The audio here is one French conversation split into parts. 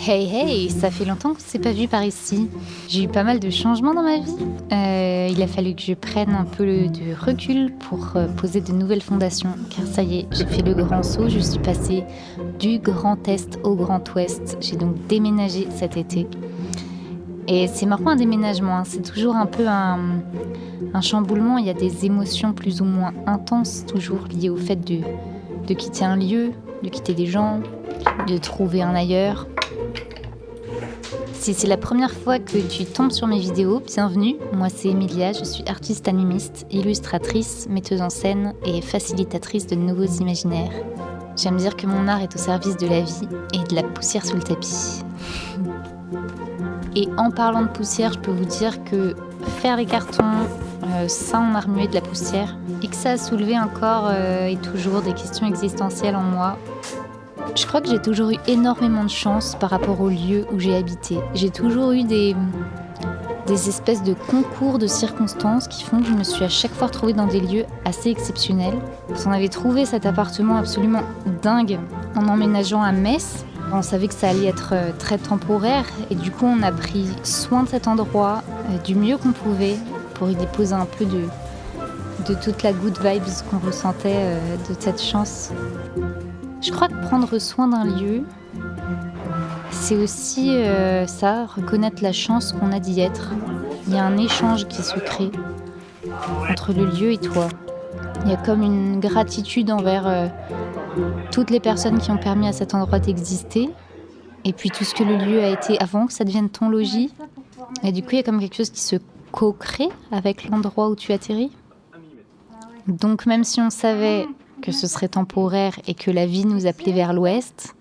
Hey hey, ça fait longtemps qu'on s'est pas vu par ici. J'ai eu pas mal de changements dans ma vie. Il a fallu que je prenne un peu de recul pour poser de nouvelles fondations. Car ça y est, j'ai fait le grand saut, je suis passée du Grand Est au Grand Ouest. J'ai donc déménagé cet été. Et c'est marrant un déménagement, hein. C'est toujours un peu un chamboulement. Il y a des émotions plus ou moins intenses, toujours liées au fait de quitter un lieu, de quitter des gens, de trouver un ailleurs. Si c'est la première fois que tu tombes sur mes vidéos, bienvenue. Moi c'est Emilia, je suis artiste animiste, illustratrice, metteuse en scène et facilitatrice de nouveaux imaginaires. J'aime dire que mon art est au service de la vie et de la poussière sous le tapis. Et en parlant de poussière, je peux vous dire que faire les cartons, ça en a remué de la poussière et que ça a soulevé encore et toujours des questions existentielles en moi. Je crois que j'ai toujours eu énormément de chance par rapport au lieu où j'ai habité. J'ai toujours eu des espèces de concours de circonstances qui font que je me suis à chaque fois retrouvée dans des lieux assez exceptionnels. On avait trouvé cet appartement absolument dingue en emménageant à Metz. On savait que ça allait être très temporaire et du coup on a pris soin de cet endroit du mieux qu'on pouvait pour y déposer un peu de toute la good vibes qu'on ressentait de cette chance. Je crois que prendre soin d'un lieu, c'est aussi ça, reconnaître la chance qu'on a d'y être. Il y a un échange qui se crée entre le lieu et toi. Il y a comme une gratitude envers toutes les personnes qui ont permis à cet endroit d'exister. Et puis tout ce que le lieu a été avant que ça devienne ton logis. Et du coup, il y a comme quelque chose qui se co-crée avec l'endroit où tu atterris. Donc même si on savait que ce serait temporaire et que la vie nous appelait vers l'ouest,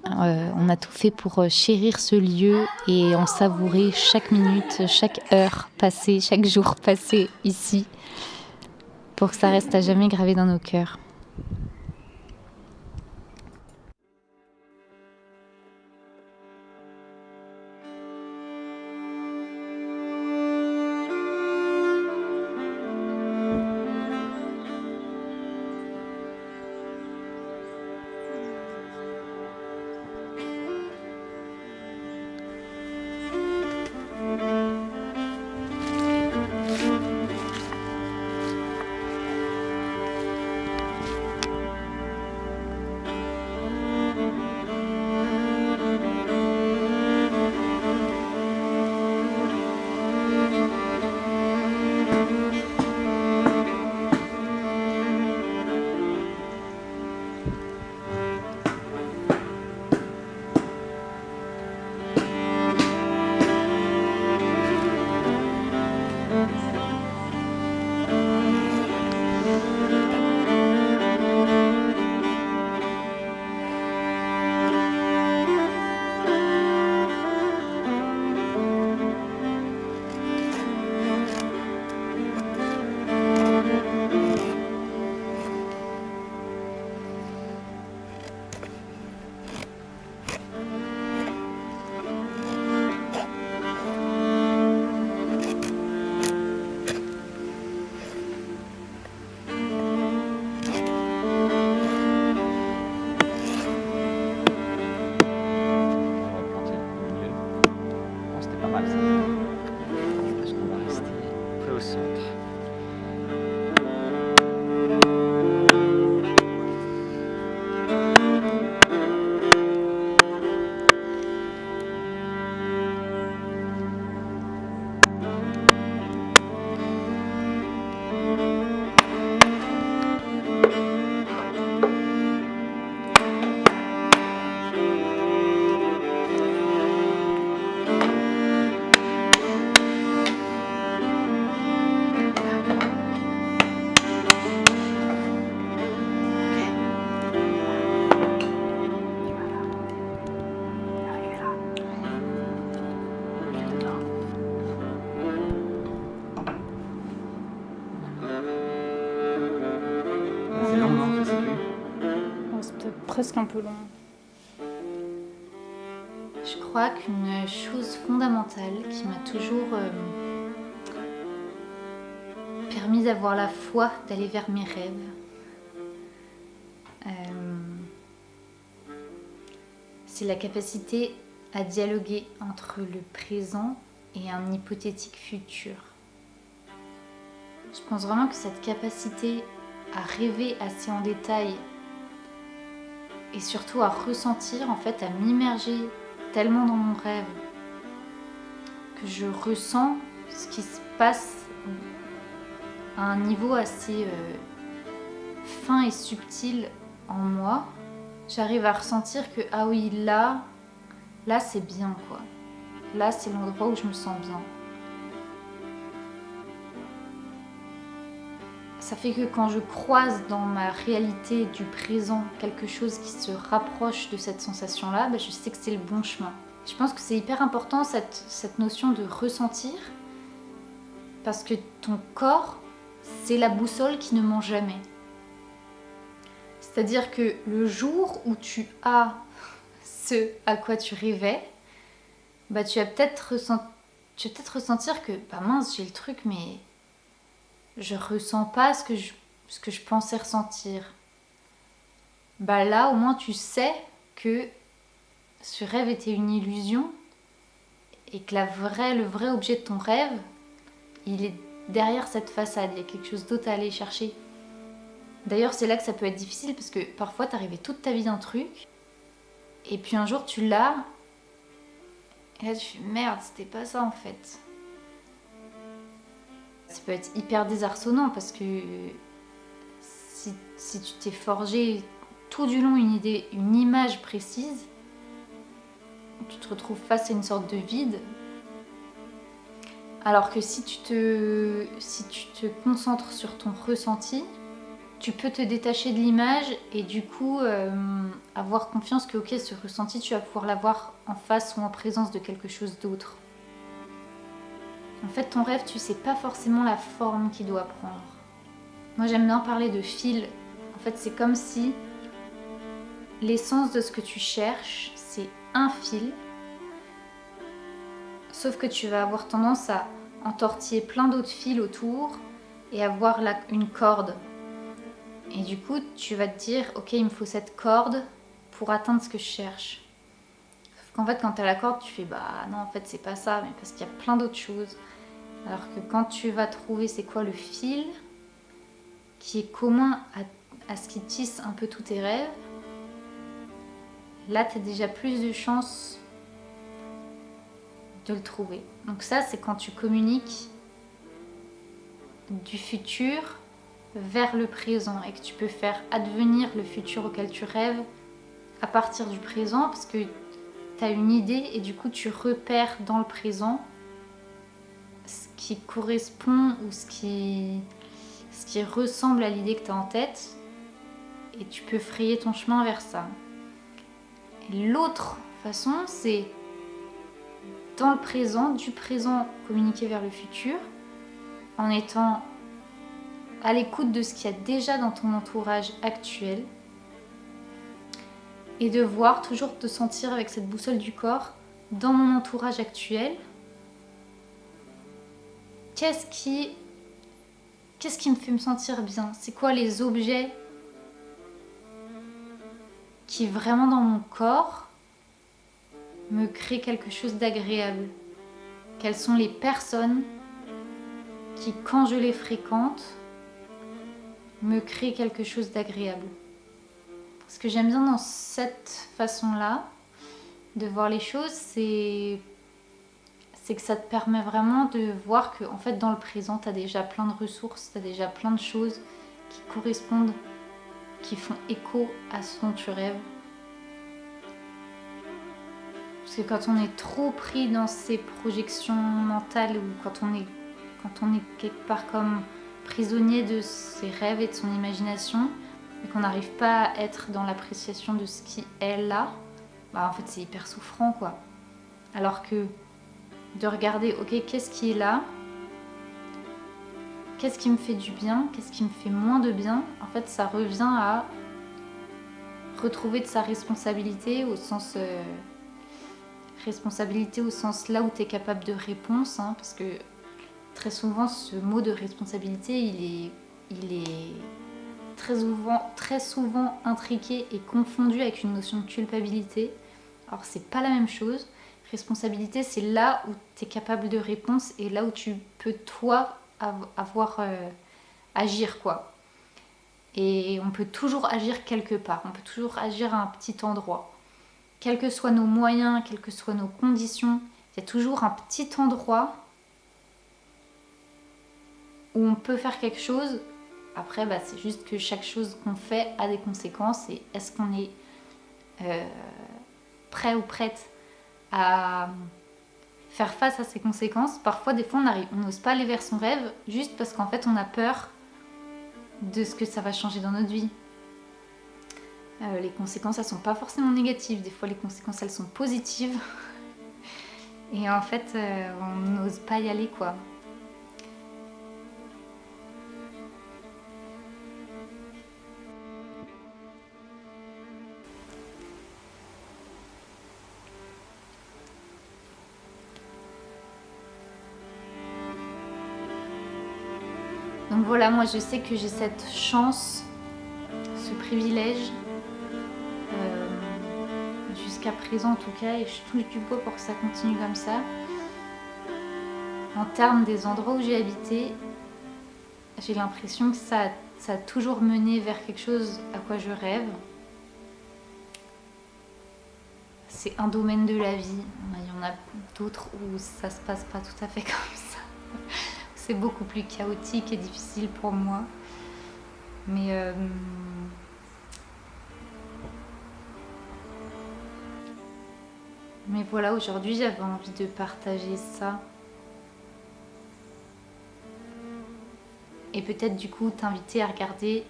on a tout fait pour chérir ce lieu et en savourer chaque minute, chaque heure passée, chaque jour passé ici, pour que ça reste à jamais gravé dans nos cœurs. C'est peut-être presque un peu long. Je crois qu'une chose fondamentale qui m'a toujours permis d'avoir la foi d'aller vers mes rêves, c'est la capacité à dialoguer entre le présent et un hypothétique futur. Je pense vraiment que cette capacité à rêver assez en détail et surtout à ressentir, en fait, à m'immerger tellement dans mon rêve que je ressens ce qui se passe à un niveau assez fin et subtil en moi. J'arrive à ressentir que ah oui, là c'est bien quoi. Là c'est l'endroit où je me sens bien. Ça fait que quand je croise dans ma réalité du présent quelque chose qui se rapproche de cette sensation-là, je sais que c'est le bon chemin. Je pense que c'est hyper important cette notion de ressentir, parce que ton corps, c'est la boussole qui ne ment jamais. C'est-à-dire que le jour où tu as ce à quoi tu rêvais, tu vas peut-être ressentir que mince, j'ai le truc, mais je ressens pas ce que je pensais ressentir. Là, au moins, tu sais que ce rêve était une illusion et que le vrai objet de ton rêve, il est derrière cette façade. Il y a quelque chose d'autre à aller chercher. D'ailleurs, c'est là que ça peut être difficile parce que parfois, t'as rêvé toute ta vie d'un truc et puis un jour, tu l'as et là, tu fais merde, c'était pas ça en fait. Ça peut être hyper désarçonnant parce que si tu t'es forgé tout du long une idée, une image précise, tu te retrouves face à une sorte de vide. Alors que si tu te concentres sur ton ressenti, tu peux te détacher de l'image et du coup avoir confiance que ok, ce ressenti, tu vas pouvoir l'avoir en face ou en présence de quelque chose d'autre. En fait, ton rêve, tu sais pas forcément la forme qu'il doit prendre. Moi, j'aime bien parler de fil. En fait, c'est comme si l'essence de ce que tu cherches, c'est un fil. Sauf que tu vas avoir tendance à entortiller plein d'autres fils autour et avoir une corde. Et du coup, tu vas te dire, ok, il me faut cette corde pour atteindre ce que je cherche. Sauf qu'en fait, quand tu as la corde, tu fais, non, en fait, c'est pas ça, mais parce qu'il y a plein d'autres choses. Alors que quand tu vas trouver c'est quoi le fil qui est commun à ce qui tisse un peu tous tes rêves, là, tu as déjà plus de chances de le trouver. Donc ça, c'est quand tu communiques du futur vers le présent et que tu peux faire advenir le futur auquel tu rêves à partir du présent parce que tu as une idée et du coup tu repères dans le présent ce qui correspond ou ce qui ressemble à l'idée que tu as en tête et tu peux frayer ton chemin vers ça. Et l'autre façon, c'est dans le présent, du présent communiquer vers le futur en étant à l'écoute de ce qu'il y a déjà dans ton entourage actuel et de voir, toujours te sentir avec cette boussole du corps dans mon entourage actuel. Qu'est-ce qui me fait me sentir bien? C'est quoi les objets qui vraiment dans mon corps me créent quelque chose d'agréable? Quelles sont les personnes qui, quand je les fréquente, me créent quelque chose d'agréable? Ce que j'aime bien dans cette façon-là de voir les choses, c'est que ça te permet vraiment de voir que en fait, dans le présent, tu as déjà plein de ressources, tu as déjà plein de choses qui correspondent, qui font écho à ce dont tu rêves. Parce que quand on est trop pris dans ces projections mentales ou quand on est quelque part comme prisonnier de ses rêves et de son imagination et qu'on n'arrive pas à être dans l'appréciation de ce qui est là, en fait c'est hyper souffrant quoi. Alors que de regarder, ok, qu'est-ce qui est là, qu'est-ce qui me fait du bien, qu'est-ce qui me fait moins de bien, en fait ça revient à retrouver de sa responsabilité au sens là où tu es capable de réponse, parce que très souvent ce mot de responsabilité il est très souvent intriqué et confondu avec une notion de culpabilité. Alors c'est pas la même chose. Responsabilité, c'est là où tu es capable de réponse et là où tu peux toi agir quoi. Et on peut toujours agir quelque part, on peut toujours agir à un petit endroit. Quels que soient nos moyens, quelles que soient nos conditions, il y a toujours un petit endroit où on peut faire quelque chose. Après, c'est juste que chaque chose qu'on fait a des conséquences et est-ce qu'on est prêt ou prête à faire face à ces conséquences. Parfois, des fois, on n'ose pas aller vers son rêve juste parce qu'en fait, on a peur de ce que ça va changer dans notre vie. Les conséquences, elles sont pas forcément négatives. Des fois, les conséquences, elles sont positives. Et en fait, on n'ose pas y aller, quoi. Donc voilà, moi je sais que j'ai cette chance, ce privilège, jusqu'à présent en tout cas, et je touche du bois pour que ça continue comme ça. En termes des endroits où j'ai habité, j'ai l'impression que ça a toujours mené vers quelque chose à quoi je rêve. C'est un domaine de la vie, il y en a d'autres où ça se passe pas tout à fait comme ça. C'est beaucoup plus chaotique et difficile pour moi. Mais voilà, aujourd'hui j'avais envie de partager ça. Et peut-être du coup t'inviter à regarder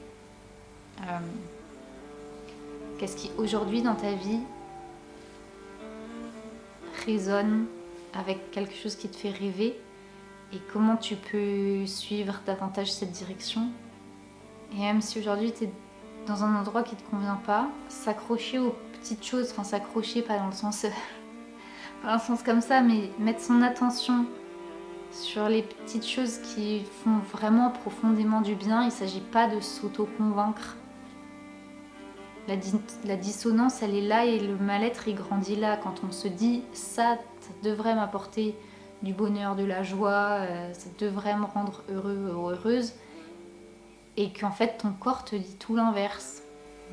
qu'est-ce qui aujourd'hui dans ta vie résonne avec quelque chose qui te fait rêver et comment tu peux suivre davantage cette direction. Et même si aujourd'hui tu es dans un endroit qui ne te convient pas, s'accrocher aux petites choses, enfin s'accrocher pas dans le sens comme ça, mais mettre son attention sur les petites choses qui font vraiment profondément du bien. Il ne s'agit pas de s'auto-convaincre. La dissonance, elle est là et le mal-être, il grandit là. Quand on se dit ça devrait m'apporter du bonheur, de la joie, ça devrait me rendre heureux ou heureuse, et qu'en fait ton corps te dit tout l'inverse.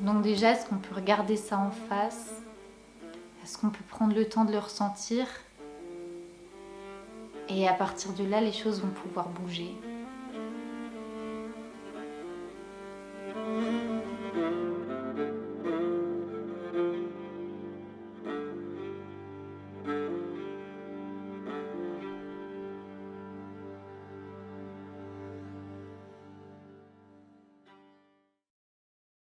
Donc déjà, est-ce qu'on peut regarder ça en face? Est-ce qu'on peut prendre le temps de le ressentir? Et à partir de là, les choses vont pouvoir bouger.